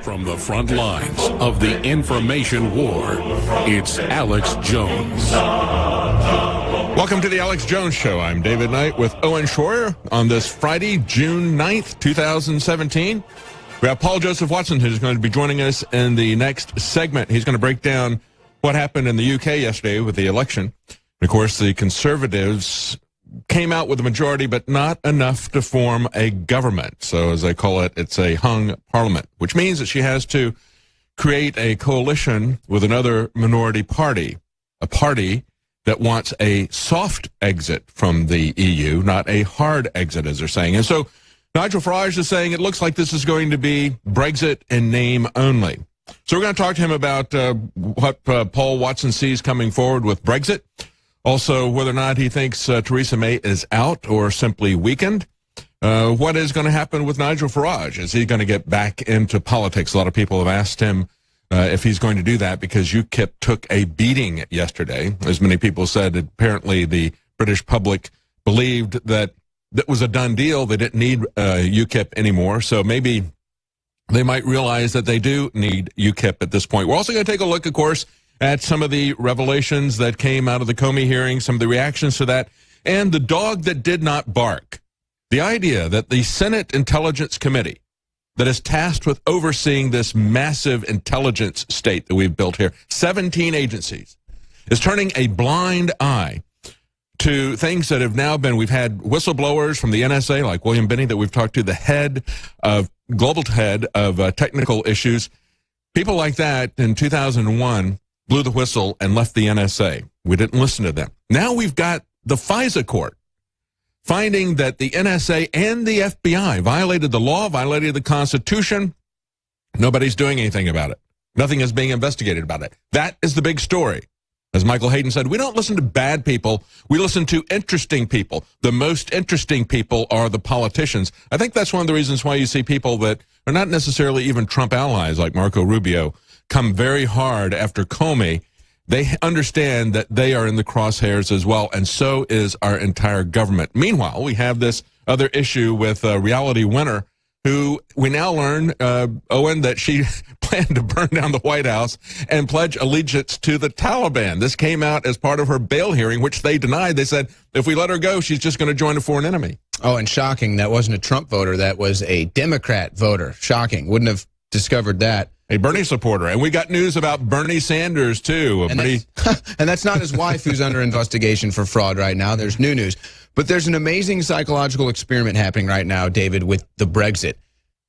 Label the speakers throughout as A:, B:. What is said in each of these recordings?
A: From the front lines of the information war, it's Alex Jones.
B: Welcome to the Alex Jones Show. I'm David Knight with Owen Schroyer on this Friday, June 9th, 2017. We have Paul Joseph Watson, who's going to be joining us in the next segment. He's going to break down what happened in the UK yesterday with the election. Of course, the Conservatives came out with a majority, but not enough to form a government. So as they call it, it's a hung parliament, which means that she has to create a coalition with another minority party, a party that wants a soft exit from the EU, not a hard exit, as they're saying. And so Nigel Farage is saying it looks like this is going to be Brexit in name only. So we're going to talk to him about what Paul Watson sees coming forward with Brexit. Also, whether or not he thinks Theresa May is out or simply weakened. What is going to happen with Nigel Farage? Is he going to get back into politics? A lot of people have asked him if he's going to do that because UKIP took a beating yesterday. As many people said, apparently the British public believed that that was a done deal. They didn't need UKIP anymore. So maybe they might realize that they do need UKIP at this point. We're also going to take a look, of course, at some of the revelations that came out of the Comey hearing, some of the reactions to that, and the dog that did not bark. The idea that the Senate Intelligence Committee that is tasked with overseeing this massive intelligence state that we've built here, 17 agencies, is turning a blind eye to things that have now been, we've had whistleblowers from the NSA, like William Binney, that we've talked to, the global head of technical issues. People like that in 2001 blew the whistle and left the NSA. We didn't listen to them. Now we've got the FISA court finding that the NSA and the FBI violated the law, violated the Constitution. Nobody's doing anything about it. Nothing is being investigated about it. That is the big story. As Michael Hayden said, we don't listen to bad people. We listen to interesting people. The most interesting people are the politicians. I think that's one of the reasons why you see people that are not necessarily even Trump allies, like Marco Rubio, come very hard after Comey. They understand that they are in the crosshairs as well, and so is our entire government. Meanwhile, we have this other issue with Reality Winner, who we now learn, Owen, that she planned to burn down the White House and pledge allegiance to the Taliban. This came out as part of her bail hearing, which they denied. They said, if we let her go, she's just going to join a foreign enemy.
C: Oh, and shocking, that wasn't a Trump voter. That was a Democrat voter. Shocking. Wouldn't have discovered that.
B: A Bernie supporter. And we got news about Bernie Sanders, too.
C: And that's not his wife who's under investigation for fraud right now. There's new news. But there's an amazing psychological experiment happening right now, David, with the Brexit.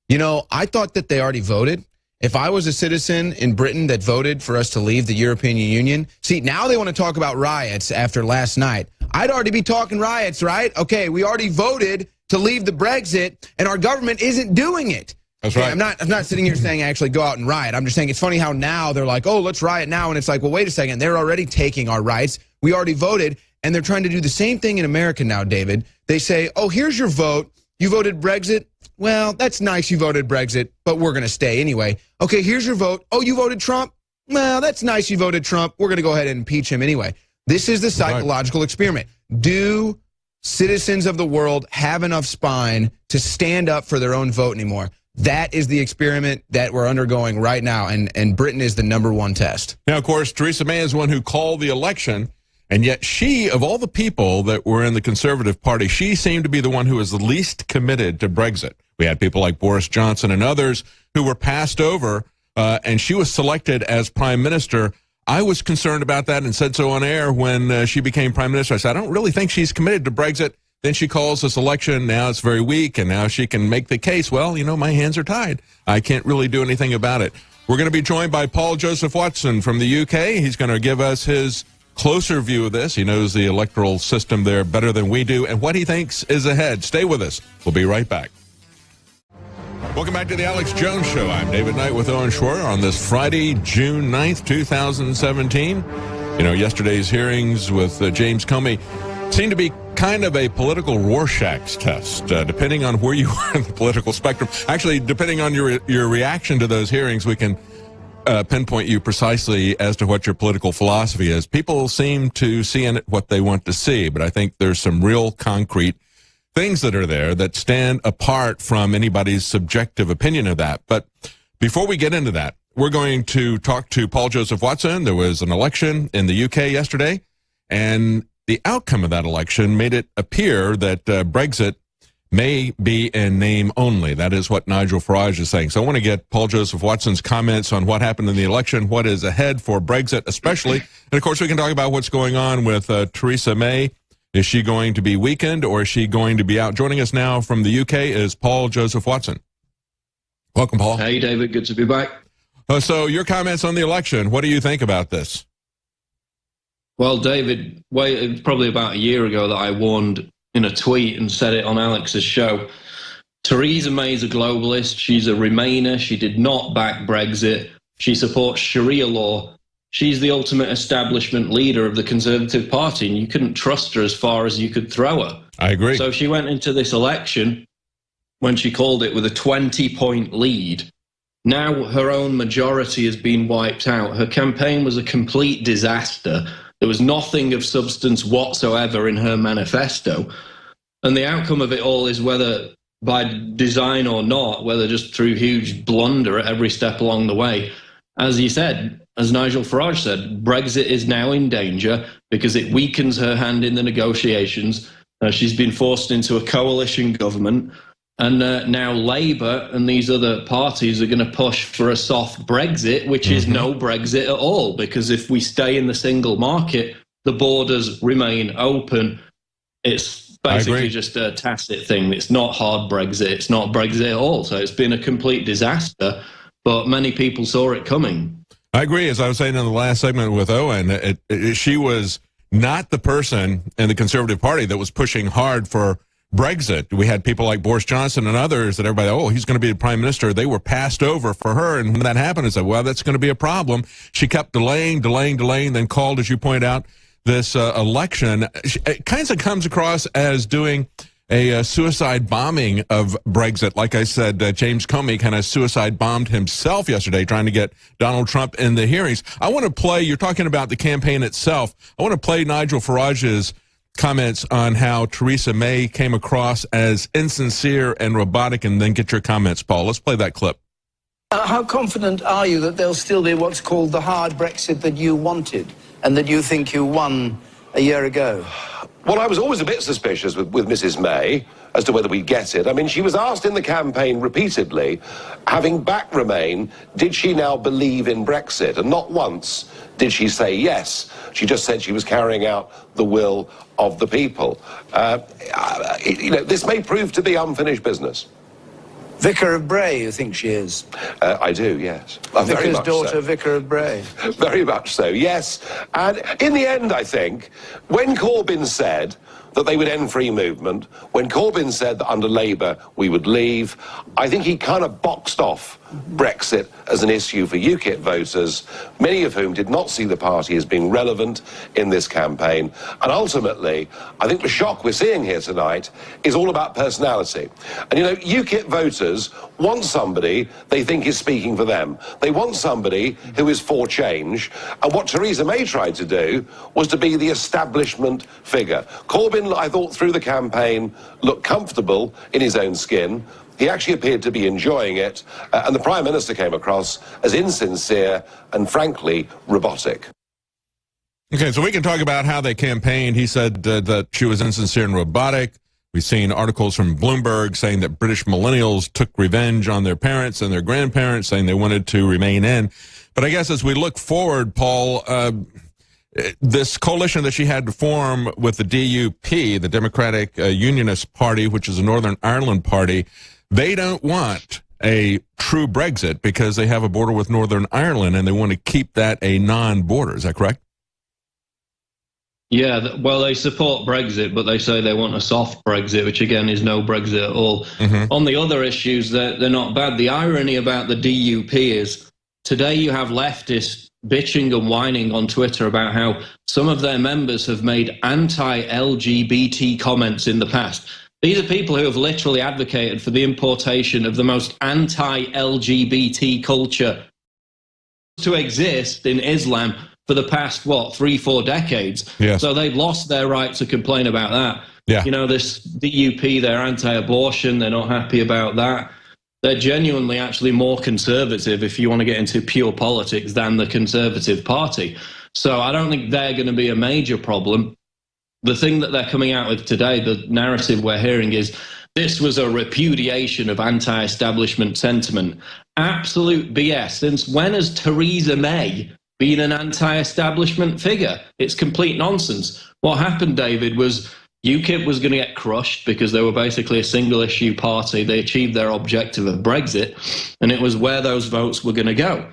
C: You know, I thought that they already voted. If I was a citizen in Britain that voted for us to leave the European Union, see, now they want to talk about riots after last night. I'd already be talking riots, right? Okay, we already voted to leave the Brexit, and our government isn't doing it.
B: That's right.
C: I'm not sitting here saying actually go out and riot. I'm just saying it's funny how now they're like, oh, let's riot now. And it's like, well, wait a second. They're already taking our rights. We already voted. And they're trying to do the same thing in America now, David. They say, oh, here's your vote. You voted Brexit. Well, that's nice you voted Brexit, but we're going to stay anyway. Okay, here's your vote. Oh, you voted Trump? Well, that's nice you voted Trump. We're going to go ahead and impeach him anyway. This is the psychological experiment. Do citizens of the world have enough spine to stand up for their own vote anymore? That is the experiment that we're undergoing right now, and Britain is the #1 test.
B: Now, of course, Theresa May is the one who called the election, and yet she, of all the people that were in the Conservative Party, she seemed to be the one who was the least committed to Brexit. We had people like Boris Johnson and others who were passed over, and she was selected as prime minister. I was concerned about that and said so on air when she became prime minister. I said, I don't really think she's committed to Brexit. Then she calls this election. Now it's very weak, and now she can make the case, well, you know, my hands are tied. I can't really do anything about it. We're going to be joined by Paul Joseph Watson from the UK. He's going to give us his closer view of this. He knows the electoral system there better than we do, and what he thinks is ahead. Stay with us. We'll be right back. Welcome back to the Alex Jones Show. I'm David Knight with Owen Schroyer on this Friday, June 9th, 2017. You know, yesterday's hearings with James Comey seemed to be kind of a political Rorschach's test, depending on where you are in the political spectrum. Actually, depending on your reaction to those hearings, we can pinpoint you precisely as to what your political philosophy is. People seem to see in it what they want to see, but I think there's some real concrete things that are there that stand apart from anybody's subjective opinion of that. But Before we get into that, we're going to talk to Paul Joseph Watson. There was an election in the UK yesterday, and the outcome of that election made it appear that Brexit may be in name only. That is what Nigel Farage is saying. So I want to get Paul Joseph Watson's comments on what happened in the election, what is ahead for Brexit especially. And, of course, we can talk about what's going on with Theresa May. Is she going to be weakened or is she going to be out? Joining us now from the UK is Paul Joseph Watson. Welcome, Paul.
D: Hey, David. Good to be back.
B: So your comments on the election, what do you think about this?
D: Well, David, it was probably about a year ago that I warned in a tweet and said it on Alex's show. Theresa May is a globalist. She's a Remainer. She did not back Brexit. She supports Sharia law. She's the ultimate establishment leader of the Conservative Party, and you couldn't trust her as far as you could throw her.
B: I agree.
D: So she went into this election, when she called it, with a 20-point lead. Now her own majority has been wiped out. Her campaign was a complete disaster. There was nothing of substance whatsoever in her manifesto. And the outcome of it all is, whether by design or not, whether just through huge blunder at every step along the way, as you said, as Nigel Farage said, Brexit is now in danger because it weakens her hand in the negotiations. She's been forced into a coalition government. And now Labour and these other parties are going to push for a soft Brexit, which is no Brexit at all, because if we stay in the single market, the borders remain open. It's basically just a tacit thing. It's not hard Brexit. It's not Brexit at all. So it's been a complete disaster, but many people saw it coming.
B: I agree. As I was saying in the last segment with Owen, she was not the person in the Conservative Party that was pushing hard for Brexit. We had people like Boris Johnson and others that everybody, he's going to be the prime minister. They were passed over for her. And when that happened, I said, well, that's going to be a problem. She kept delaying, then called, as you point out, this election. It kind of comes across as doing a suicide bombing of Brexit. Like I said, James Comey kind of suicide bombed himself yesterday trying to get Donald Trump in the hearings. I want to play, you're talking about the campaign itself. I want to play Nigel Farage's comments on how Theresa May came across as insincere and robotic, and then get your comments, Paul. Let's play that clip.
E: How confident are you that there'll still be what's called the hard Brexit that you wanted and that you think you won a year ago?
F: Well, I was always a bit suspicious with Mrs. May as to whether we'd get it. I mean, she was asked in the campaign repeatedly, having backed Remain, did she now believe in Brexit? And not once did she say yes. She just said she was carrying out the will of the people. This may prove to be unfinished business.
E: Vicar of Bray, you think she is?
F: I do, yes.
E: Vicar's daughter, so. Vicar of Bray.
F: Very much so, yes. And in the end, I think, when Corbyn said that they would end free movement, when Corbyn said that under Labour we would leave, I think he kind of boxed off Brexit as an issue for UKIP voters, many of whom did not see the party as being relevant in this campaign. And ultimately, I think the shock we're seeing here tonight is all about personality. And UKIP voters want somebody they think is speaking for them. They want somebody who is for change. And what Theresa May tried to do was to be the establishment figure. Corbyn, I thought, through the campaign, looked comfortable in his own skin. He actually appeared to be enjoying it, and the Prime Minister came across as insincere and, frankly, robotic.
B: Okay, so we can talk about how they campaigned. He said that she was insincere and robotic. We've seen articles from Bloomberg saying that British millennials took revenge on their parents and their grandparents, saying they wanted to remain in. But I guess as we look forward, Paul, this coalition that she had to form with the DUP, the Democratic Unionist Party, which is a Northern Ireland party, they don't want a true Brexit because they have a border with Northern Ireland and they want to keep that a non-border. Is that correct?
D: Yeah, well, they support Brexit, but they say they want a soft Brexit, which again is no Brexit at all. On the other issues, they're not bad. The irony about the DUP is today you have leftists bitching and whining on Twitter about how some of their members have made anti-LGBT comments in the past. These are people who have literally advocated for the importation of the most anti-LGBT culture to exist in Islam for the past, 3-4 decades.
B: Yes.
D: So they've lost their right to complain about that.
B: Yeah.
D: This DUP, they're anti-abortion, they're not happy about that. they're genuinely actually more conservative, if you want to get into pure politics, than the Conservative Party. So I don't think they're going to be a major problem. The thing that they're coming out with today, the narrative we're hearing is this was a repudiation of anti-establishment sentiment. Absolute BS. Since when has Theresa May been an anti-establishment figure? It's complete nonsense. What happened, David, was UKIP was going to get crushed because they were basically a single-issue party. They achieved their objective of Brexit, and it was where those votes were going to go.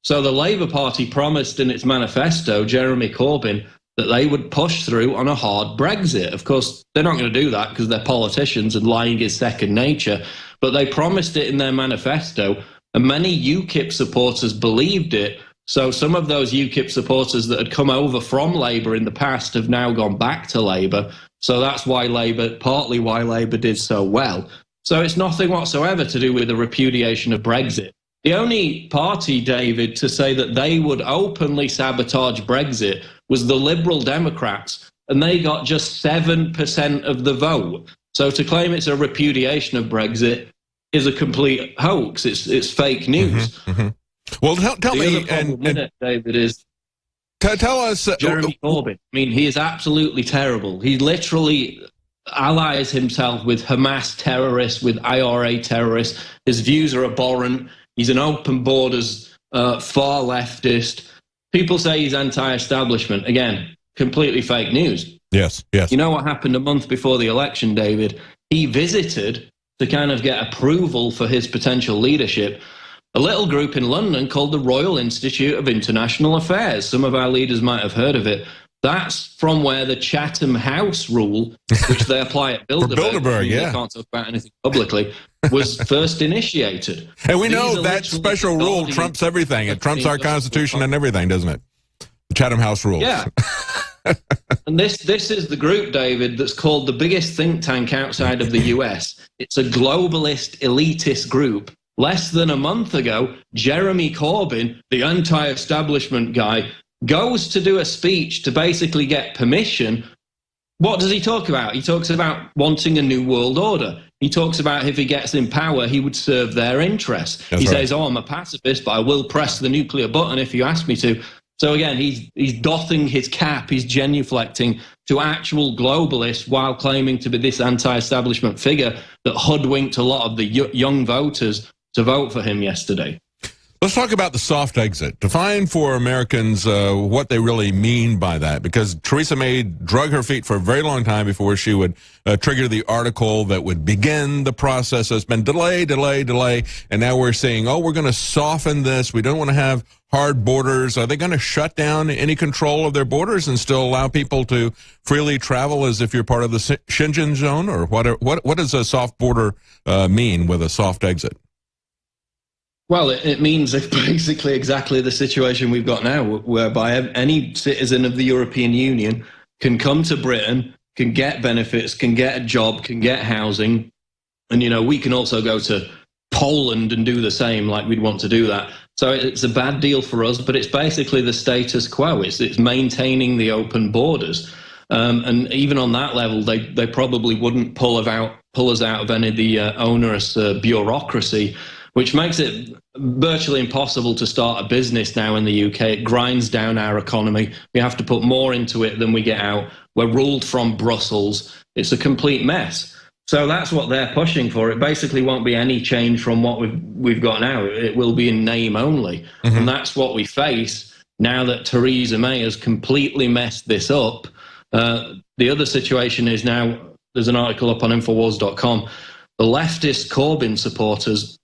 D: So the Labour Party promised in its manifesto, Jeremy Corbyn, that they would push through on a hard Brexit. Of course, they're not going to do that because they're politicians and lying is second nature, but they promised it in their manifesto, and many UKIP supporters believed it. So some of those UKIP supporters that had come over from Labour in the past have now gone back to Labour. So that's why Labour, partly why Labour did so well. So it's nothing whatsoever to do with the repudiation of Brexit. The only party, David, to say that they would openly sabotage Brexit was the Liberal Democrats, and they got just 7% of the vote. So to claim it's a repudiation of Brexit is a complete hoax. It's fake news.
B: Well, tell me,
D: David, is
B: tell us,
D: Jeremy Corbyn. I mean, he is absolutely terrible. He literally allies himself with Hamas terrorists, with IRA terrorists. His views are abhorrent. He's an open borders, far leftist. People say he's anti-establishment. Again, completely fake news.
B: Yes.
D: You know what happened a month before the election, David? He visited to kind of get approval for his potential leadership a little group in London called the Royal Institute of International Affairs. Some of our leaders might have heard of it. That's from where the Chatham House rule, which they apply at Bilderberg,
B: yeah.
D: They can't talk about anything publicly, was first initiated.
B: And we know that special rule trumps everything. It trumps our Constitution and everything, doesn't it? The Chatham House rules.
D: Yeah. And this is the group, David, that's called the biggest think tank outside of the US. It's a globalist, elitist group. Less than a month ago, Jeremy Corbyn, the anti-establishment guy, goes to do a speech to basically get permission. What does he talk about? He talks about wanting a new world order. He talks about if he gets in power, he would serve their interests. He says, I'm a pacifist, but I will press the nuclear button if you ask me to. So again, he's doffing his cap, he's genuflecting to actual globalists while claiming to be this anti-establishment figure that hoodwinked a lot of the young voters to vote for him yesterday.
B: Let's talk about the soft exit. Define for Americans what they really mean by that, because Theresa May drug her feet for a very long time before she would trigger the article that would begin the process. So it's been delay, and now we're saying, oh, we're going to soften this. We don't want to have hard borders. Are they going to shut down any control of their borders and still allow people to freely travel as if you're part of the Schengen zone? Or what does a soft border mean with a soft exit?
D: Well, it means basically exactly the situation we've got now, whereby any citizen of the European Union can come to Britain, can get benefits, can get a job, can get housing. And, we can also go to Poland and do the same, like we'd want to do that. So it's a bad deal for us, but it's basically the status quo. It's maintaining the open borders. And even on that level, they probably wouldn't pull us out of any of the onerous bureaucracy, which makes it virtually impossible to start a business now in the UK. It grinds down our economy. We have to put more into it than we get out. We're ruled from Brussels. It's a complete mess. So that's what they're pushing for. It basically won't be any change from what we've got now. It will be in name only. Mm-hmm. And that's what we face now that Theresa May has completely messed this up. The other situation is now, there's an article up on Infowars.com, the leftist Corbyn supporters,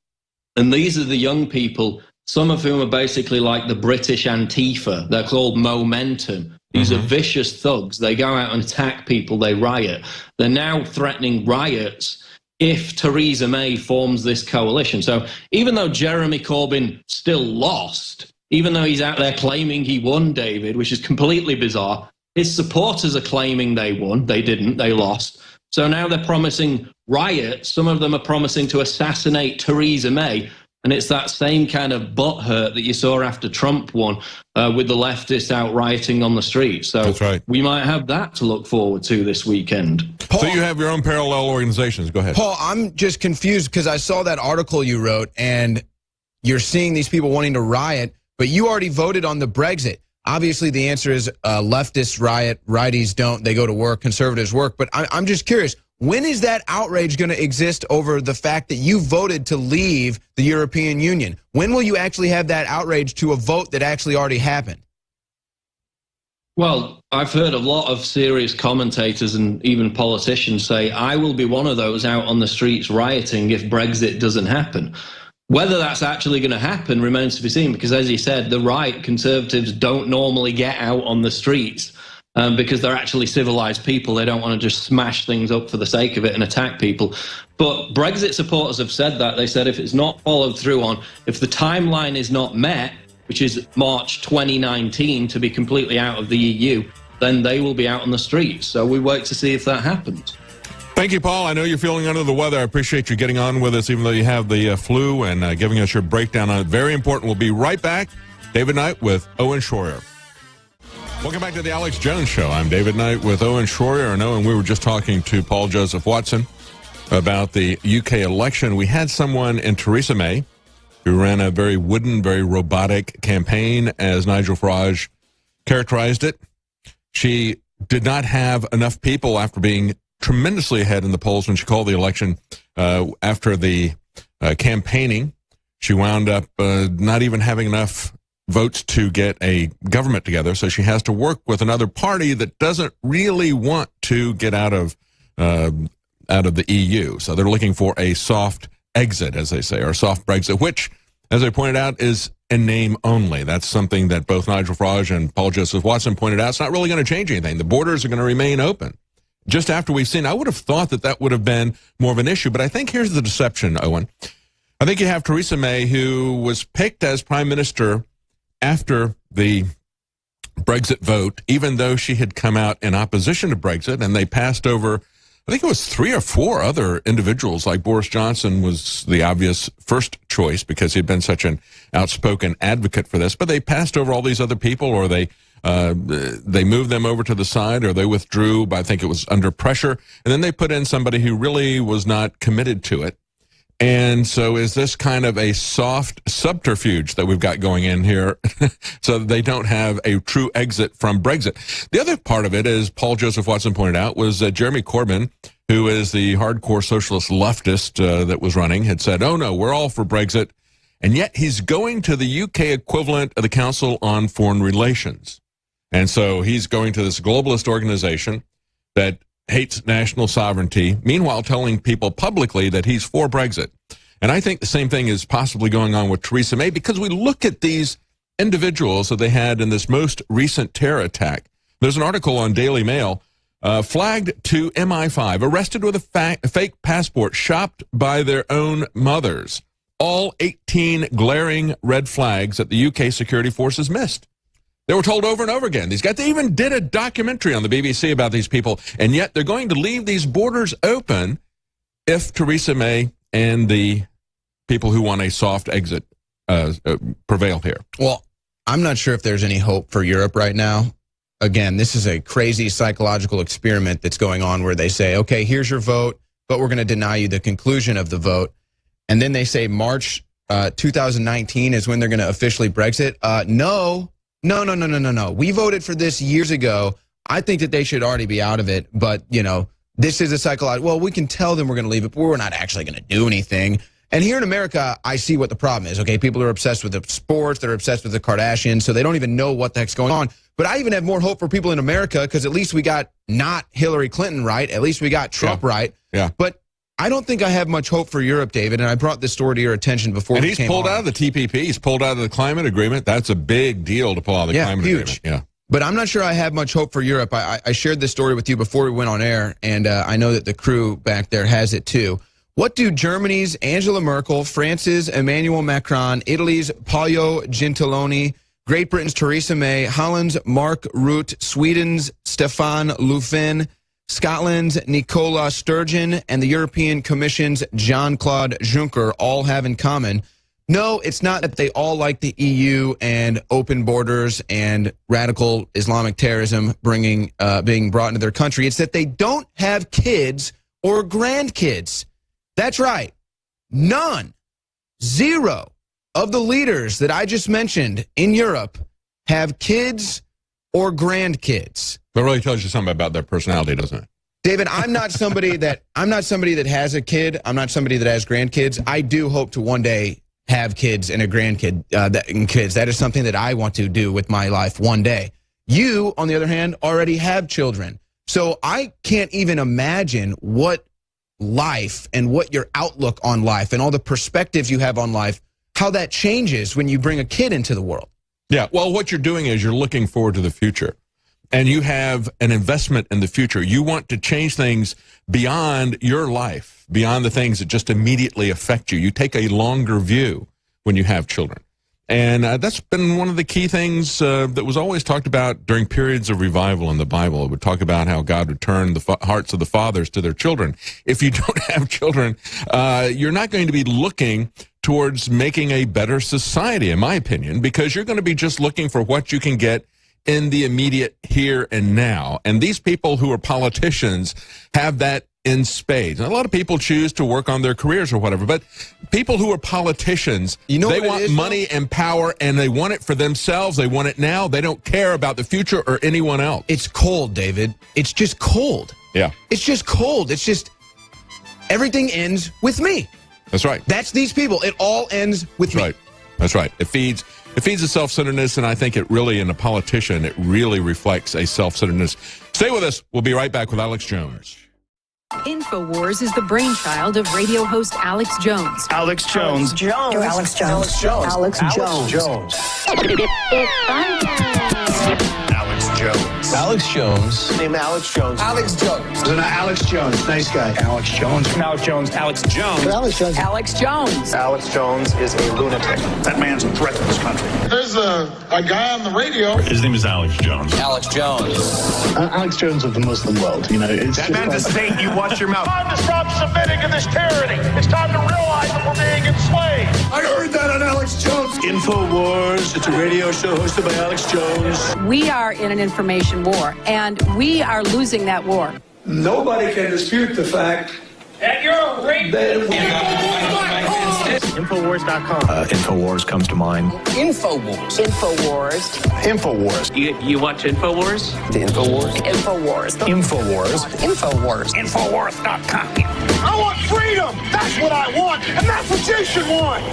D: and these are the young people, some of whom are basically like the British Antifa. They're called Momentum. These are vicious thugs. They go out and attack people. They riot. They're now threatening riots if Theresa May forms this coalition. So even though Jeremy Corbyn still lost, even though he's out there claiming he won, David, which is completely bizarre, his supporters are claiming they won. They didn't. They lost. So now they're promising riots. Some of them are promising to assassinate Theresa May. And it's that same kind of butthurt that you saw after Trump won, with the leftists out rioting on the streets. So
B: that's right.
D: We might have that to look forward to this weekend.
C: Paul,
B: so you have your own parallel organizations. Go ahead.
C: Paul, I'm just confused because I saw that article you wrote, and you're seeing these people wanting to riot, but you already voted on the Brexit. Obviously, the answer is leftists riot, righties don't. They go to work, conservatives work. But I'm just curious, when is that outrage going to exist over the fact that you voted to leave the European Union? When will you actually have that outrage to a vote that actually already happened?
D: Well, I've heard a lot of serious commentators and even politicians say, I will be one of those out on the streets rioting if Brexit doesn't happen. Whether that's actually going to happen remains to be seen, because as you said, the right, conservatives don't normally get out on the streets because they're actually civilized people. They don't want to just smash things up for the sake of it and attack people. But Brexit supporters have said that. They said if it's not followed through on, if the timeline is not met, which is March 2019 to be completely out of the EU, then they will be out on the streets. So we wait to see if that happens.
B: Thank you, Paul. I know you're feeling under the weather. I appreciate you getting on with us, even though you have the flu, and giving us your breakdown on it. Very important. We'll be right back. David Knight with Owen Schroyer. Welcome back to the Alex Jones Show. I'm David Knight with Owen Schroyer. And Owen, we were just talking to Paul Joseph Watson about the UK election. We had someone in Theresa May who ran a very wooden, very robotic campaign, as Nigel Farage characterized it. She did not have enough people after being tremendously ahead in the polls when she called the election. After the campaigning, she wound up not even having enough votes to get a government together, so she has to work with another party that doesn't really want to get out of the EU. So they're looking for a soft exit, as they say, or soft Brexit, which, as I pointed out, is in name only. That's something that both Nigel Farage and Paul Joseph Watson pointed out. It's not really going to change anything. The borders are going to remain open. Just after we've seen, I would have thought that that would have been more of an issue, but I think here's the deception, Owen. I think you have Theresa May, who was picked as prime minister after the Brexit vote, even though she had come out in opposition to Brexit, and they passed over, I think it was 3 or 4 other individuals, like Boris Johnson was the obvious first choice because he'd been such an outspoken advocate for this, but they passed over all these other people, or they moved them over to the side, or they withdrew, but I think it was under pressure, and then they put in somebody who really was not committed to it. And so is this kind of a soft subterfuge that we've got going in here so that they don't have a true exit from Brexit? The other part of it, as Paul Joseph Watson pointed out, was Jeremy Corbyn, who is the hardcore socialist leftist that was running, had said, oh, no, we're all for Brexit. And yet he's going to the UK equivalent of the Council on Foreign Relations. And so he's going to this globalist organization that hates national sovereignty, meanwhile telling people publicly that he's for Brexit. And I think the same thing is possibly going on with Theresa May, because we look at these individuals that they had in this most recent terror attack. There's an article on Daily Mail, flagged to MI5, arrested with a fake passport, shopped by their own mothers. All 18 glaring red flags that the UK security forces missed. They were told over and over again. These guys, they even did a documentary on the BBC about these people, and yet they're going to leave these borders open if Theresa May and the people who want a soft exit prevail here.
C: Well, I'm not sure if there's any hope for Europe right now. Again, this is a crazy psychological experiment that's going on where they say, okay, here's your vote, but we're going to deny you the conclusion of the vote. And then they say March 2019 is when they're going to officially Brexit. No. We voted for this years ago. I think that they should already be out of it. But, you know, this is a psychological, well, we can tell them we're going to leave it, but we're not actually going to do anything. And here in America, I see what the problem is. Okay, people are obsessed with the sports. They're obsessed with the Kardashians, so they don't even know what the heck's going on. But I even have more hope for people in America because at least we got not Hillary Clinton right. At least we got Trump right.
B: Yeah.
C: But I don't think I have much hope for Europe, David, and I brought this story to your attention before.
B: And he's pulled out of the TPP. He's pulled out of the climate agreement. That's a big deal to pull out of the climate agreement. Yeah.
C: But I'm not sure I have much hope for Europe. I shared this story with you before we went on air, and I know that the crew back there has it too. What do Germany's Angela Merkel, France's Emmanuel Macron, Italy's Paolo Gentiloni, Great Britain's Theresa May, Holland's Mark Rutte, Sweden's Stefan Löfven, Scotland's Nicola Sturgeon, and the European Commission's Jean-Claude Juncker all have in common? No, it's not that they all like the EU and open borders and radical Islamic terrorism being brought into their country. It's that they don't have kids or grandkids. That's right. None, zero of the leaders that I just mentioned in Europe have kids or grandkids.
B: That really tells you something about their personality, doesn't it?
C: David, I'm not somebody that has a kid. I'm not somebody that has grandkids. I do hope to one day have kids and a grandkid kids. That is something that I want to do with my life one day. You, on the other hand, already have children. So I can't even imagine what life and what your outlook on life and all the perspectives you have on life, how that changes when you bring a kid into the world.
B: Yeah, well, what you're doing is you're looking forward to the future. And you have an investment in the future. You want to change things beyond your life, beyond the things that just immediately affect you. You take a longer view when you have children. And that's been one of the key things that was always talked about during periods of revival in the Bible. It would talk about how God would turn the hearts of the fathers to their children. If you don't have children, you're not going to be looking towards making a better society, in my opinion, because you're going to be just looking for what you can get in the immediate here and now. And these people who are politicians have that in spades. And a lot of people choose to work on their careers or whatever, but people who are politicians, they want money and power, and they want it for themselves. They want it now. They don't care about the future or anyone else.
C: It's cold, David. It's just cold.
B: Yeah.
C: It's just cold. It's just everything ends with me.
B: That's right.
C: That's these people. It all ends with me.
B: Right. That's right. It feeds a self-centeredness, and I think it really, in a politician, it really reflects a self-centeredness. Stay with us. We'll be right back with Alex Jones.
G: InfoWars is the brainchild of radio host Alex Jones.
H: Alex Jones.
I: Alex Jones. Alex Jones.
H: Alex Jones.
E: Name Alex Jones.
I: Alex Jones.
E: Alex Jones. Nice guy.
H: Alex Jones. Alex Jones. Alex Jones.
I: Alex Jones.
G: Alex Jones.
E: Alex Jones is a lunatic.
H: That man's a threat to this country.
J: There's a guy on the radio.
H: His name is Alex Jones.
I: Alex Jones.
K: Alex Jones of the Muslim world. You know, it's
H: that man's a saint. You watch your mouth.
J: Time to stop submitting to this tyranny. It's time to realize that we're being enslaved.
K: I heard that on Alex Jones.
H: InfoWars. It's a radio show hosted by Alex Jones.
G: We are in an information war, and we are losing that war.
K: Nobody can dispute the fact
J: And you're a rapist.
H: InfoWars.com. InfoWars comes to mind.
I: InfoWars.
G: InfoWars.
H: InfoWars.
L: You watch InfoWars?
I: The InfoWars.
G: InfoWars.
H: InfoWars.
I: InfoWars.
L: InfoWars.com.
J: I want freedom. That's what I want. And that's what you should want.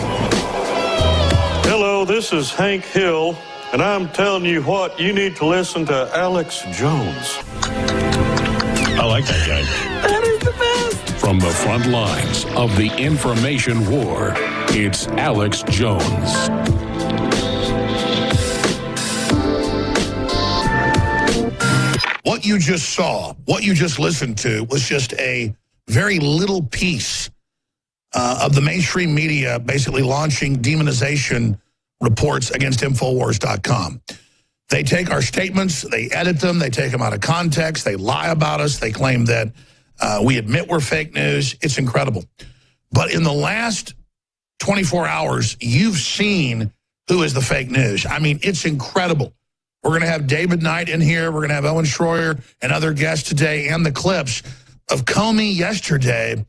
M: Hello, this is Hank Hill, and I'm telling you what, you need to listen to Alex Jones.
H: I like that guy.
G: That is the best.
A: From the front lines of the information war, it's Alex Jones.
K: what you just saw, what you just listened to was just a very little piece of the mainstream media basically launching demonization reports against Infowars.com. They take our statements, they edit them, they take them out of context, they lie about us, they claim that we admit we're fake news. It's incredible. But in the last 24 hours, you've seen who is the fake news. I mean, it's incredible. We're going to have David Knight in here. We're going to have Owen Schroyer and other guests today, and the clips of Comey yesterday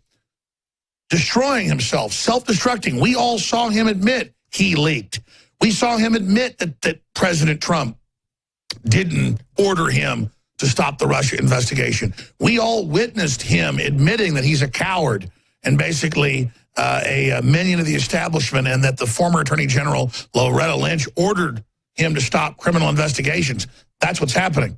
K: destroying himself, self-destructing. We all saw him admit he leaked. We saw him admit that President Trump didn't order him to stop the Russia investigation. We all witnessed him admitting that he's a coward and basically a minion of the establishment, and that the former Attorney General Loretta Lynch ordered him to stop criminal investigations. That's what's happening.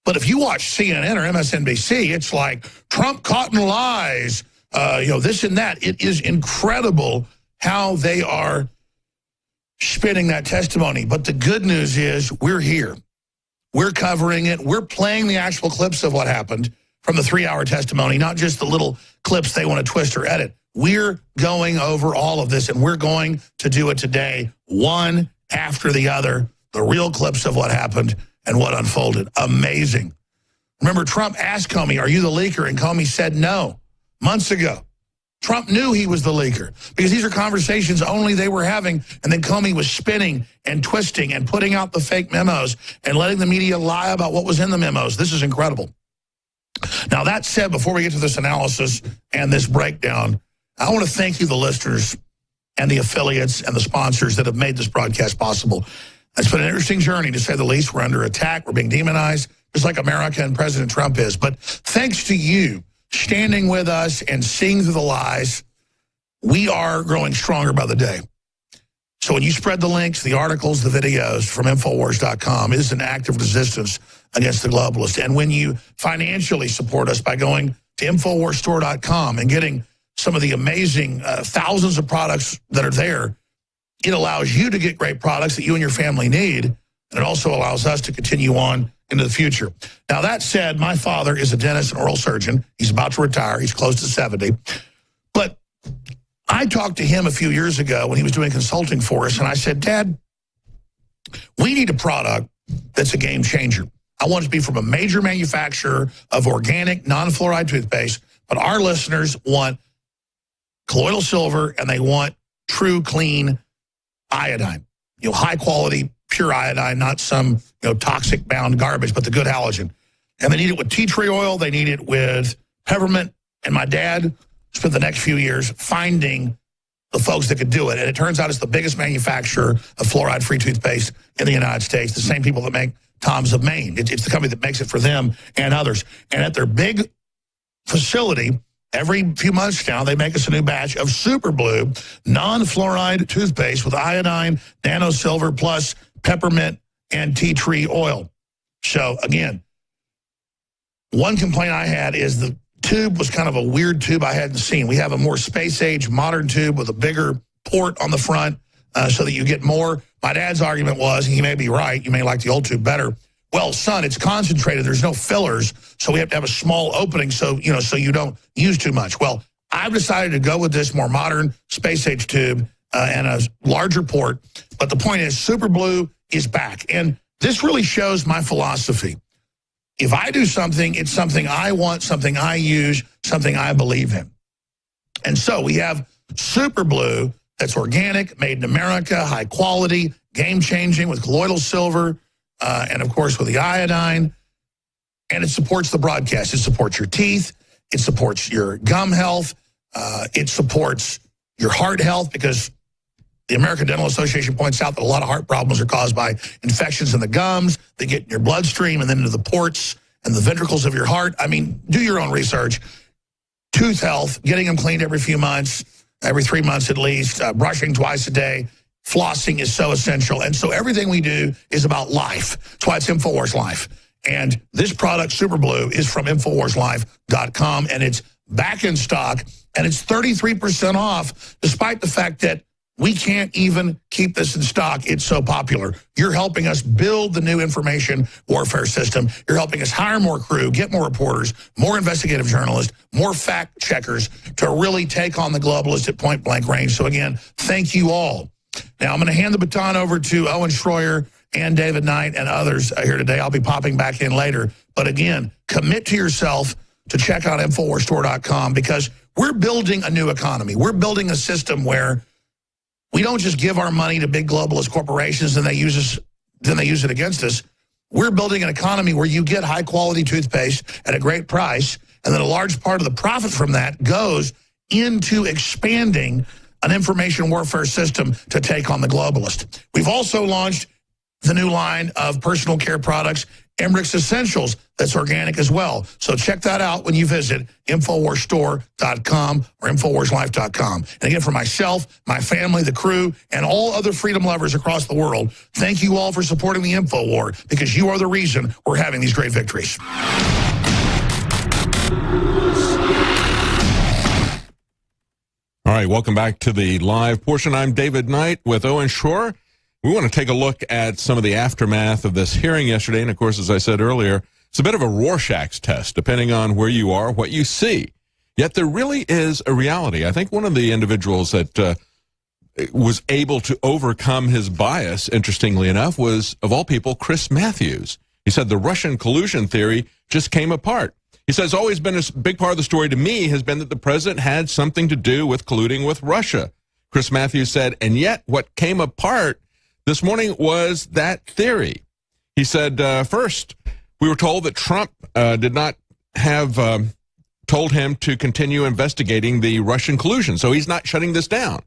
K: But if you watch CNN or MSNBC, it's like Trump caught in lies, this and that. It is incredible how they are spinning that testimony. But the good news is we're here. We're covering it. We're playing the actual clips of what happened from the 3-hour testimony, not just the little clips they want to twist or edit. We're going over all of this, and we're going to do it today, one after the other, the real clips of what happened and what unfolded. Amazing. Remember, Trump asked Comey, are you the leaker? And Comey said no, months ago. Trump knew he was the leaker because these are conversations only they were having, and then Comey was spinning and twisting and putting out the fake memos and letting the media lie about what was in the memos. This is incredible. Now, that said, before we get to this analysis and this breakdown, I want to thank you, the listeners and the affiliates and the sponsors that have made this broadcast possible. It's been an interesting journey, to say the least. We're under attack. We're being demonized, just like America and President Trump is. But thanks to you standing with us and seeing through the lies, we are growing stronger by the day. So when you spread the links, the articles, the videos from Infowars.com, it is an act of resistance against the globalists. And when you financially support us by going to InfoWarsStore.com and getting some of the amazing thousands of products that are there, it allows you to get great products that you and your family need, and it also allows us to continue on into the future. Now, that said, my father is a dentist and oral surgeon. He's about to retire. He's close to 70. But I talked to him a few years ago when he was doing consulting for us, and I said, Dad, we need a product that's a game changer. I want it to be from a major manufacturer of organic, non-fluoride toothpaste, but our listeners want colloidal silver, and they want true, clean iodine. You know, high quality, pure iodine, not some toxic bound garbage, but the good halogen. And they need it with tea tree oil. They need it with peppermint. And my dad spent the next few years finding the folks that could do it. And it turns out it's the biggest manufacturer of fluoride-free toothpaste in the United States, the same people that make Tom's of Maine. It's the company that makes it for them and others. And at their big facility, every few months now, they make us a new batch of Super Blue non-fluoride toothpaste with iodine, nano silver, plus peppermint and tea tree oil. So, again, one complaint I had is the tube was kind of a weird tube I hadn't seen. We have a more space-age modern tube with a bigger port on the front so that you get more. My dad's argument was, and he may be right, you may like the old tube better, well, son, it's concentrated. There's no fillers, so we have to have a small opening so you don't use too much. Well, I've decided to go with this more modern space-age tube and a larger port. But the point is, Super Blue is back. And this really shows my philosophy. If I do something, it's something I want, something I use, something I believe in. And so we have Super Blue that's organic, made in America, high quality, game-changing with colloidal silver, and, of course, with the iodine. And it supports the broadcast. It supports your teeth. It supports your gum health. It supports your heart health, because the American Dental Association points out that a lot of heart problems are caused by infections in the gums. They get in your bloodstream and then into the ports and the ventricles of your heart. I mean, do your own research. Tooth health, getting them cleaned every few months, every 3 months at least, brushing twice a day. Flossing is so essential. And so everything we do is about life. That's why it's InfoWars Life. And this product, Super Blue, is from InfoWarsLife.com, and it's back in stock, and it's 33% off, despite the fact that we can't even keep this in stock. It's so popular. You're helping us build the new information warfare system. You're helping us hire more crew, get more reporters, more investigative journalists, more fact checkers to really take on the globalists at point blank range. So again, thank you all. Now, I'm going to hand the baton over to Owen Schroyer and David Knight and others here today. I'll be popping back in later. But again, commit to yourself to check out InfoWarsStore.com, because we're building a new economy. We're building a system where we don't just give our money to big globalist corporations and then they use it against us. We're building an economy where you get high-quality toothpaste at a great price, and then a large part of the profit from that goes into expanding an information warfare system to take on the globalist. We've also launched the new line of personal care products, Emmerich's Essentials, that's organic as well. So check that out when you visit InfoWarsStore.com or InfoWarsLife.com. And again, for myself, my family, the crew, and all other freedom lovers across the world, thank you all for supporting the InfoWar, because you are the reason we're having these great victories.
B: All right, welcome back to the live portion. I'm David Knight with Owen Schroyer. We want to take a look at some of the aftermath of this hearing yesterday. And, of course, as I said earlier, it's a bit of a Rorschach's test, depending on where you are, what you see. Yet there really is a reality. I think one of the individuals that was able to overcome his bias, interestingly enough, was, of all people, Chris Matthews. He said the Russian collusion theory just came apart. He says, always been a big part of the story to me has been that the president had something to do with colluding with Russia. Chris Matthews said, and yet what came apart this morning was that theory. He said, first, we were told that Trump did not have told him to continue investigating the Russian collusion, so he's not shutting this down.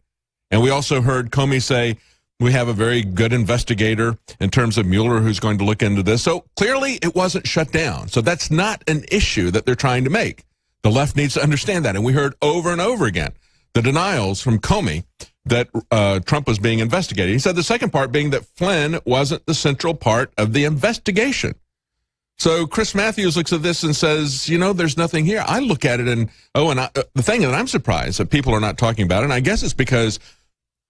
B: And we also heard Comey say, we have a very good investigator in terms of Mueller who's going to look into this. So clearly it wasn't shut down. So that's not an issue that they're trying to make. The left needs to understand that. And we heard over and over again the denials from Comey that Trump was being investigated. He said the second part being that Flynn wasn't the central part of the investigation. So Chris Matthews looks at this and says, you know, there's nothing here. I look at it and, the thing that I'm surprised that people are not talking about, and I guess it's because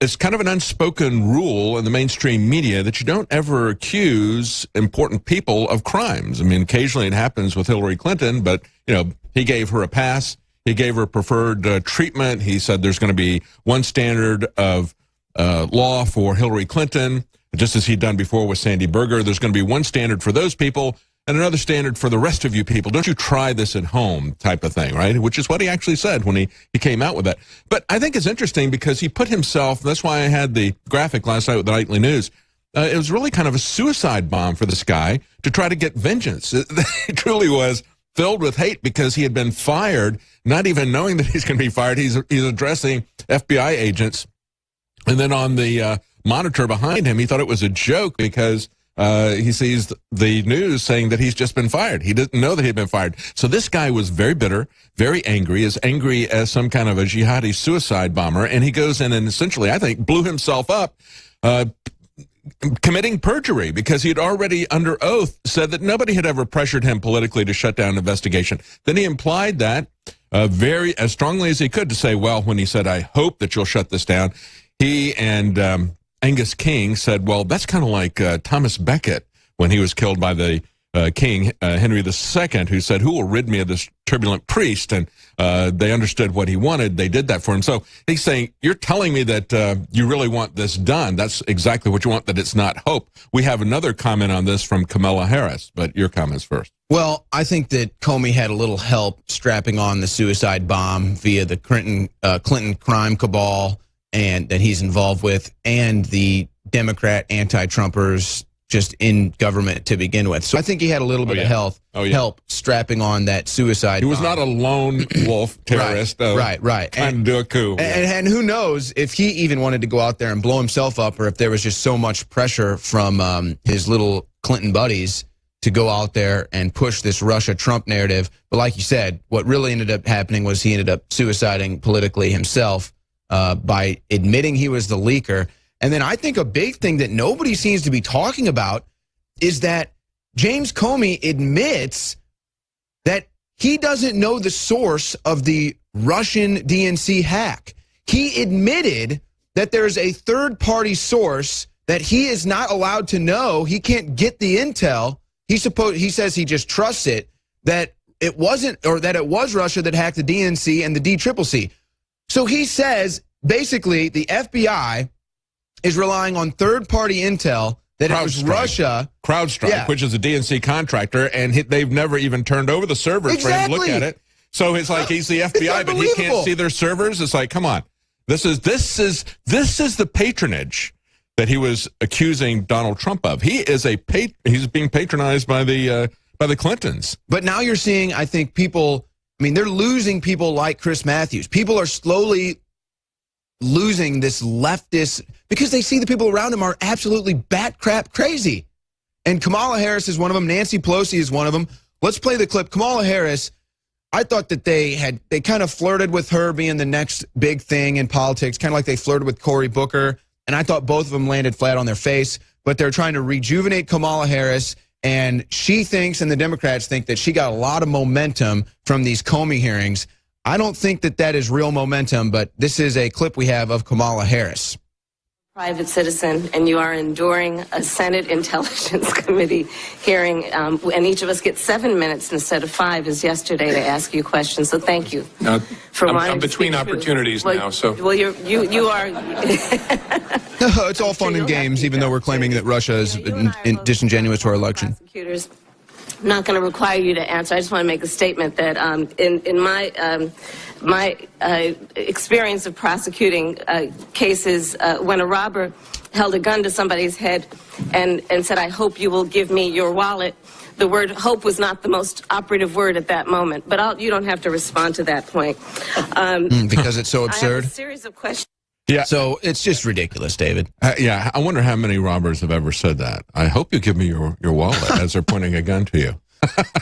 B: it's kind of an unspoken rule in the mainstream media that you don't ever accuse important people of crimes. I mean, occasionally it happens with Hillary Clinton, but, you know, he gave her a pass. He gave her preferred treatment. He said there's going to be one standard of law for Hillary Clinton, just as he'd done before with Sandy Berger. There's going to be one standard for those people and another standard for the rest of you people. Don't you try this at home type of thing, right? Which is what he actually said when he came out with that. But I think it's interesting because he put himself, that's why I had the graphic last night with the Nightly News. It was really kind of a suicide bomb for this guy to try to get vengeance. It truly was filled with hate because he had been fired, not even knowing that he's going to be fired. He's addressing FBI agents. And then on the monitor behind him, he thought it was a joke because he sees the news saying that he's just been fired. He didn't know that he'd been fired. So this guy was very bitter, very angry, as angry as some kind of a jihadi suicide bomber. And he goes in and essentially, I think, blew himself up, committing perjury because he had already under oath said that nobody had ever pressured him politically to shut down an investigation. Then he implied that very as strongly as he could to say, well, when he said, I hope that you'll shut this down, he and Angus King said, well, that's kind of like Thomas Becket when he was killed by the king, Henry II, who said, who will rid me of this turbulent priest? And they understood what he wanted. They did that for him. So he's saying, you're telling me that you really want this done. That's exactly what you want, that it's not hope. We have another comment on this from Kamala Harris, but your comments first.
C: Well, I think that Comey had a little help strapping on the suicide bomb via the Clinton crime cabal and that he's involved with, and the Democrat anti-Trumpers just in government to begin with. So I think he had a little bit of help strapping on that suicide bomb.
B: He was not a lone wolf terrorist.
C: Right.
B: Trying to do a coup.
C: And who knows if he even wanted to go out there and blow himself up, or if there was just so much pressure from his little Clinton buddies to go out there and push this Russia-Trump narrative. But like you said, what really ended up happening was he ended up suiciding politically himself by admitting he was the leaker. And then I think a big thing that nobody seems to be talking about is that James Comey admits that he doesn't know the source of the Russian DNC hack. He admitted that there's a third-party source that he is not allowed to know. He can't get the intel. He says he just trusts it, that it wasn't, or that it was Russia that hacked the DNC and the DCCC. So he says, basically, the FBI is relying on third-party intel that it was Russia.
B: CrowdStrike, which is a DNC contractor, and they've never even turned over the servers for him to look at it. So it's like he's the FBI, but he can't see their servers. It's like, come on, this is the patronage that he was accusing Donald Trump of. He is he's being patronized by the Clintons.
C: But now you're seeing, I think, people. I mean, they're losing people like Chris Matthews. People are slowly losing this leftist because they see the people around him are absolutely bat crap crazy. And Kamala Harris is one of them. Nancy Pelosi is one of them. Let's play the clip. Kamala Harris, I thought that they kind of flirted with her being the next big thing in politics, kind of like they flirted with Cory Booker. And I thought both of them landed flat on their face, but they're trying to rejuvenate Kamala Harris. And she thinks, and the Democrats think, that she got a lot of momentum from these Comey hearings. I don't think that that is real momentum, but this is a clip we have of Kamala Harris.
N: Private citizen, and you are enduring a Senate Intelligence Committee hearing, and each of us gets 7 minutes instead of 5 as yesterday to ask you questions. So thank you.
O: I'm between opportunities now, so.
N: Well, you are.
C: No, it's all fun and games, even though we're claiming that Russia is disingenuous to our election.
N: Prosecutors I'm not going to require you to answer. I just want to make a statement that in my experience of prosecuting cases, when a robber held a gun to somebody's head and said, "I hope you will give me your wallet," the word hope was not the most operative word at that moment. But you don't have to respond to that point.
C: Because it's so absurd?
N: I have a series of questions.
C: Yeah. So it's just ridiculous, David.
B: Yeah, I wonder how many robbers have ever said that. I hope you give me your wallet as they're pointing a gun to you.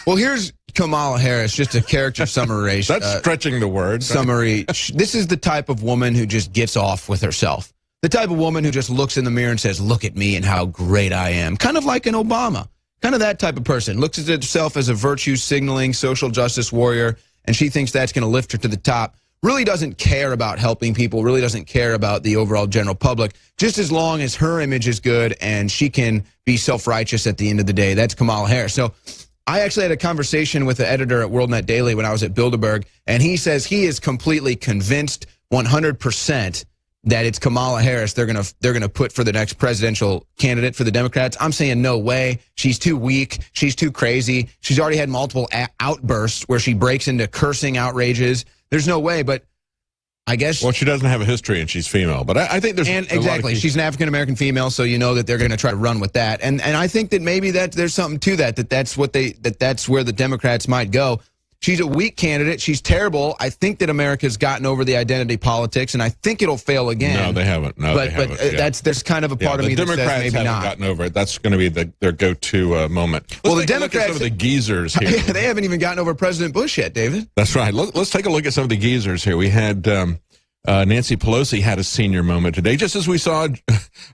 C: Well, here's Kamala Harris, just a character summary.
B: That's stretching the word.
C: Summary. This is the type of woman who just gets off with herself. The type of woman who just looks in the mirror and says, "Look at me and how great I am." Kind of like an Obama. Kind of that type of person. Looks at herself as a virtue-signaling social justice warrior, and she thinks that's going to lift her to the top. Really doesn't care about helping people, really doesn't care about the overall general public, just as long as her image is good and she can be self-righteous at the end of the day. That's Kamala Harris. So I actually had a conversation with the editor at WorldNet Daily when I was at Bilderberg, and he says he is completely convinced 100% that it's Kamala Harris they're gonna put for the next presidential candidate for the Democrats. I'm saying no way. She's too weak. She's too crazy. She's already had multiple outbursts where she breaks into cursing outrages. There's no way, but I guess...
B: Well, she doesn't have a history and she's female, but I think there's...
C: And exactly, she's an African-American female, so you know that they're going to try to run with that. And I think that maybe there's something to that's where the Democrats might go. She's a weak candidate. She's terrible. I think that America's gotten over the identity politics, and I think it'll fail again.
B: No, they haven't. No, they haven't.
C: There's kind of a part of me that says maybe not. The
B: Democrats haven't gotten over it. That's going to be their go-to moment.
C: Well, the Democrats...
B: Some of the geezers here.
C: Yeah, they haven't even gotten over President Bush yet, David.
B: That's right. Let's take a look at some of the geezers here. We had... Nancy Pelosi had a senior moment today, just as we saw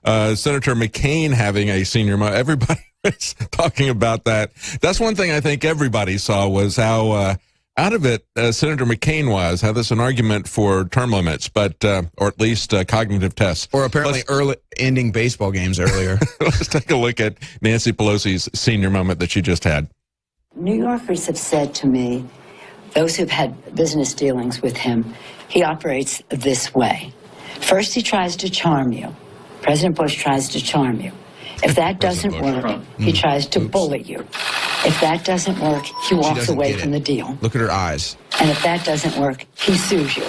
B: Senator McCain having a senior moment. Everybody was talking about that. That's one thing I think everybody saw was how out of it Senator McCain was, how there's an argument for term limits, but or at least cognitive tests.
C: Or apparently early ending baseball games earlier.
B: Let's take a look at Nancy Pelosi's senior moment that she just had.
P: New Yorkers have said to me, those who've had business dealings with him, he operates this way. First, he tries to charm you. President Bush tries to charm you. If that doesn't work, he tries to bully you. If that doesn't work, he walks away from the deal.
C: Look at her eyes.
P: And if that doesn't work, he sues you.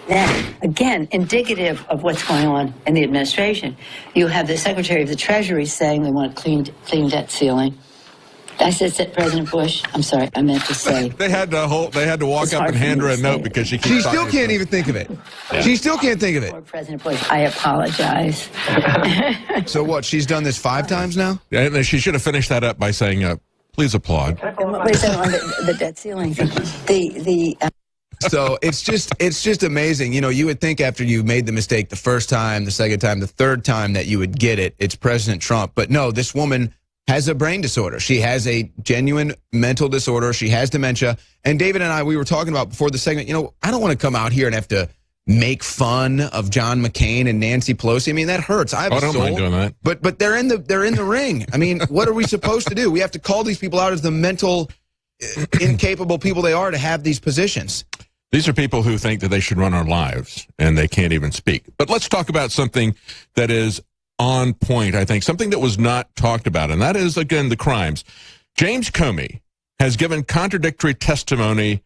P: Then, again, indicative of what's going on in the administration, you have the Secretary of the Treasury saying they want a clean debt ceiling. I said President Bush. I'm sorry, I meant to say.
B: They had to walk up and hand her a note because she
C: still can't even think of it. Yeah. She still can't think of it.
P: President Bush, I apologize.
C: So what? She's done this 5 times now?
B: Yeah, and she should have finished that up by saying, "Please applaud."
P: Wait a second, on the debt ceiling.
C: So it's just amazing. You know, you would think after you made the mistake the first time, the second time, the third time that you would get it. It's President Trump, but no, this woman has a brain disorder. She has a genuine mental disorder. She has dementia. And David and I, we were talking about before the segment, you know, I don't want to come out here and have to make fun of John McCain and Nancy Pelosi. I mean, that hurts. I don't
B: mind doing that.
C: But they're in the ring. I mean, what are we supposed to do? We have to call these people out as the mental incapable people they are to have these positions.
B: These are people who think that they should run our lives, and they can't even speak. But let's talk about something that is on point, I think, something that was not talked about, and that is, again, the crimes. James Comey has given contradictory testimony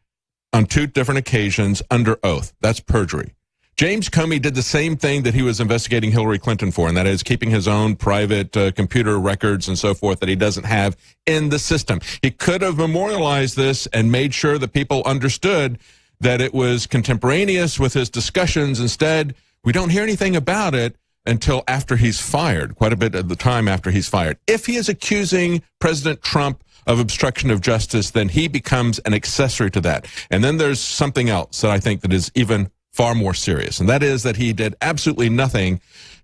B: on 2 different occasions under oath. That's perjury. James Comey did the same thing that he was investigating Hillary Clinton for, and that is keeping his own private computer records and so forth that he doesn't have in the system. He could have memorialized this and made sure that people understood that it was contemporaneous with his discussions. Instead, we don't hear anything about it until after he's fired, quite a bit of the time after he's fired. If he is accusing President Trump of obstruction of justice, then he becomes an accessory to that. And then there's something else that I think that is even far more serious, and that is that he did absolutely nothing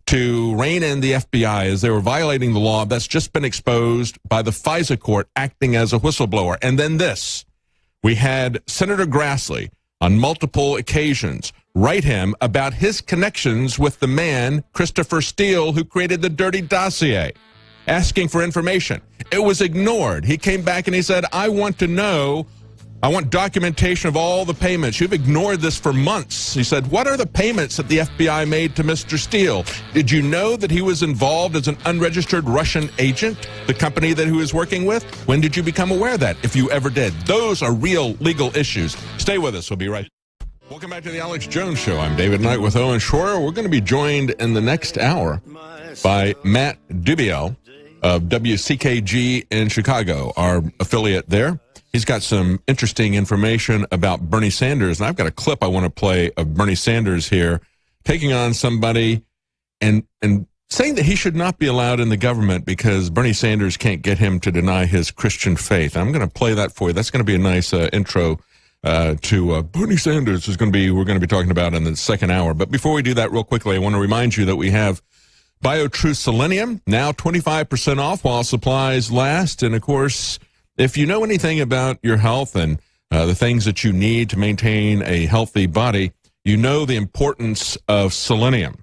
B: to rein in the FBI as they were violating the law. That's just been exposed by the FISA court acting as a whistleblower. And then this, we had Senator Grassley on multiple occasions write him about his connections with the man, Christopher Steele, who created the dirty dossier, asking for information. It was ignored. He came back and he said, I want to know I want documentation of all the payments. You've ignored this for months. He said, what are the payments that the FBI made to Mr. Steele? Did you know that he was involved as an unregistered Russian agent, the company that he was working with? When did you become aware of that, if you ever did? Those are real legal issues. Stay with us. We'll be right back. Welcome back to the Alex Jones Show. I'm David Knight with Owen Schroyer. We're going to be joined in the next hour by Matt Dubiel of WCKG in Chicago, our affiliate there. He's got some interesting information about Bernie Sanders, and I've got a clip I want to play of Bernie Sanders here taking on somebody and saying that he should not be allowed in the government because Bernie Sanders can't get him to deny his Christian faith. I'm going to play that for you. That's going to be a nice intro to Bernie Sanders we're going to be talking about in the second hour. But before we do that, real quickly, I want to remind you that we have BioTrue Selenium, now 25% off while supplies last. And, of course, if you know anything about your health and the things that you need to maintain a healthy body, you know the importance of selenium.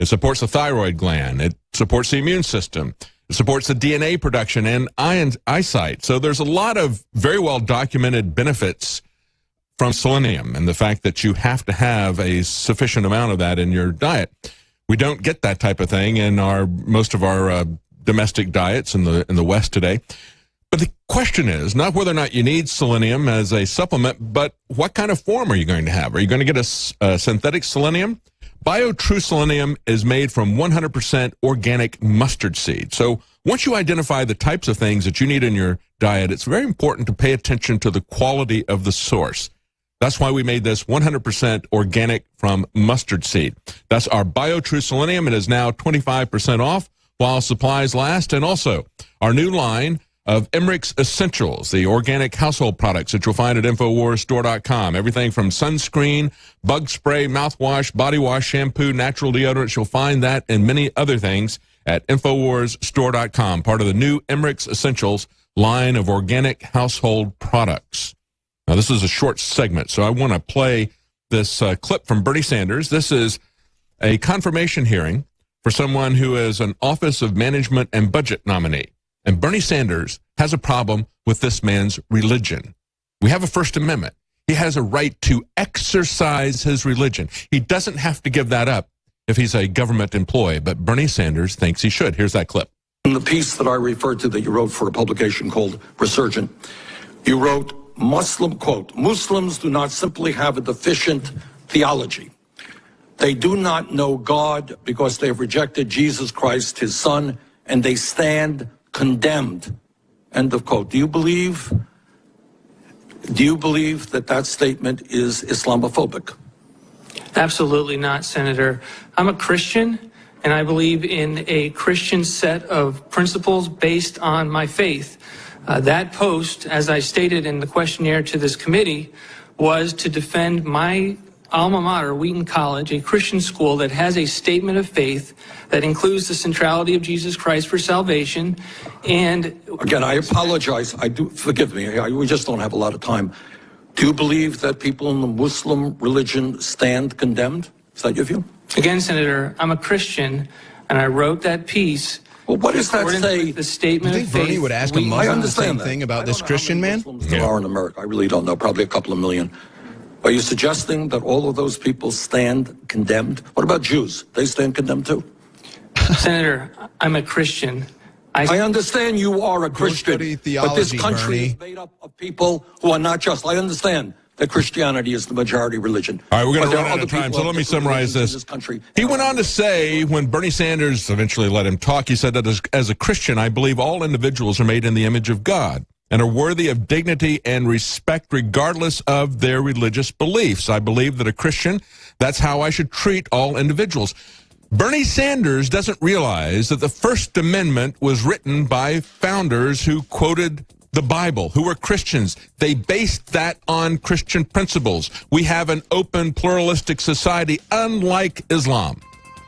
B: It supports the thyroid gland. It supports the immune system. It supports the DNA production and eyesight. So there's a lot of very well documented benefits from selenium and the fact that you have to have a sufficient amount of that in your diet. We don't get that type of thing in most of our domestic diets in the West today. But the question is not whether or not you need selenium as a supplement, but what kind of form are you going to have? Are you going to get a synthetic selenium? BioTrue Selenium is made from 100% organic mustard seed. So once you identify the types of things that you need in your diet, it's very important to pay attention to the quality of the source. That's why we made this 100% organic from mustard seed. That's our BioTrue Selenium. It is now 25% off while supplies last. And also our new line of Emmerich's Essentials, the organic household products that you'll find at InfoWarsStore.com. Everything from sunscreen, bug spray, mouthwash, body wash, shampoo, natural deodorants. You'll find that and many other things at InfoWarsStore.com, part of the new Emmerich's Essentials line of organic household products. Now, this is a short segment, so I want to play this clip from Bernie Sanders. This is a confirmation hearing for someone who is an Office of Management and Budget nominee. And Bernie Sanders has a problem with this man's religion. We have a First Amendment. He has a right to exercise his religion. He doesn't have to give that up if he's a government employee, but Bernie Sanders thinks he should. Here's that clip.
Q: In the piece that I referred to that you wrote for a publication called Resurgent, you wrote, Muslims do not simply have a deficient theology. They do not know God because they have rejected Jesus Christ, his son, and they stand condemned. End of quote. Do you believe that statement is Islamophobic?
L: Absolutely not, Senator. I'm a Christian, and I believe in a Christian set of principles based on my faith. That post, as I stated in the questionnaire to this committee, was to defend my alma mater, Wheaton College, a Christian school that has a statement of faith that includes the centrality of Jesus Christ for salvation. And
Q: again, I apologize. Forgive me. We just don't have a lot of time. Do you believe that people in the Muslim religion stand condemned? Is that your view?
L: Again, Senator, I'm a Christian, and I wrote that piece.
Q: Well, what does that say?
L: The statement
C: you think Bernie would ask a Muslim the same thing about this Christian man?
Q: There are in America. I really don't know. Probably a couple of million. Are you suggesting that all of those people stand condemned? What about Jews? They stand condemned too?
L: Senator, I'm a Christian.
Q: I understand you are a Christian, but this country is made up of people who are not just. I understand that Christianity is the majority religion.
B: All right, we're going to run out of time, so let me summarize this. He went on to say, when Bernie Sanders eventually let him talk, he said that as a Christian, I believe all individuals are made in the image of God and are worthy of dignity and respect regardless of their religious beliefs. I believe that a Christian, that's how I should treat all individuals. Bernie Sanders doesn't realize that the First Amendment was written by founders who quoted the Bible, who were Christians. They based that on Christian principles. We have an open, pluralistic society, unlike Islam,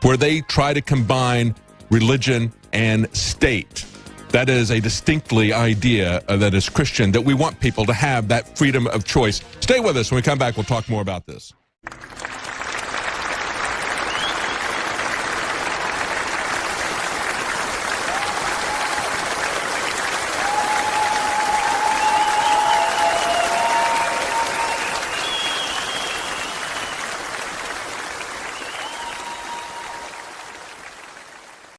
B: where they try to combine religion and state. That is a distinctly idea that is Christian, that we want people to have that freedom of choice. Stay with us. When we come back, we'll talk more about this.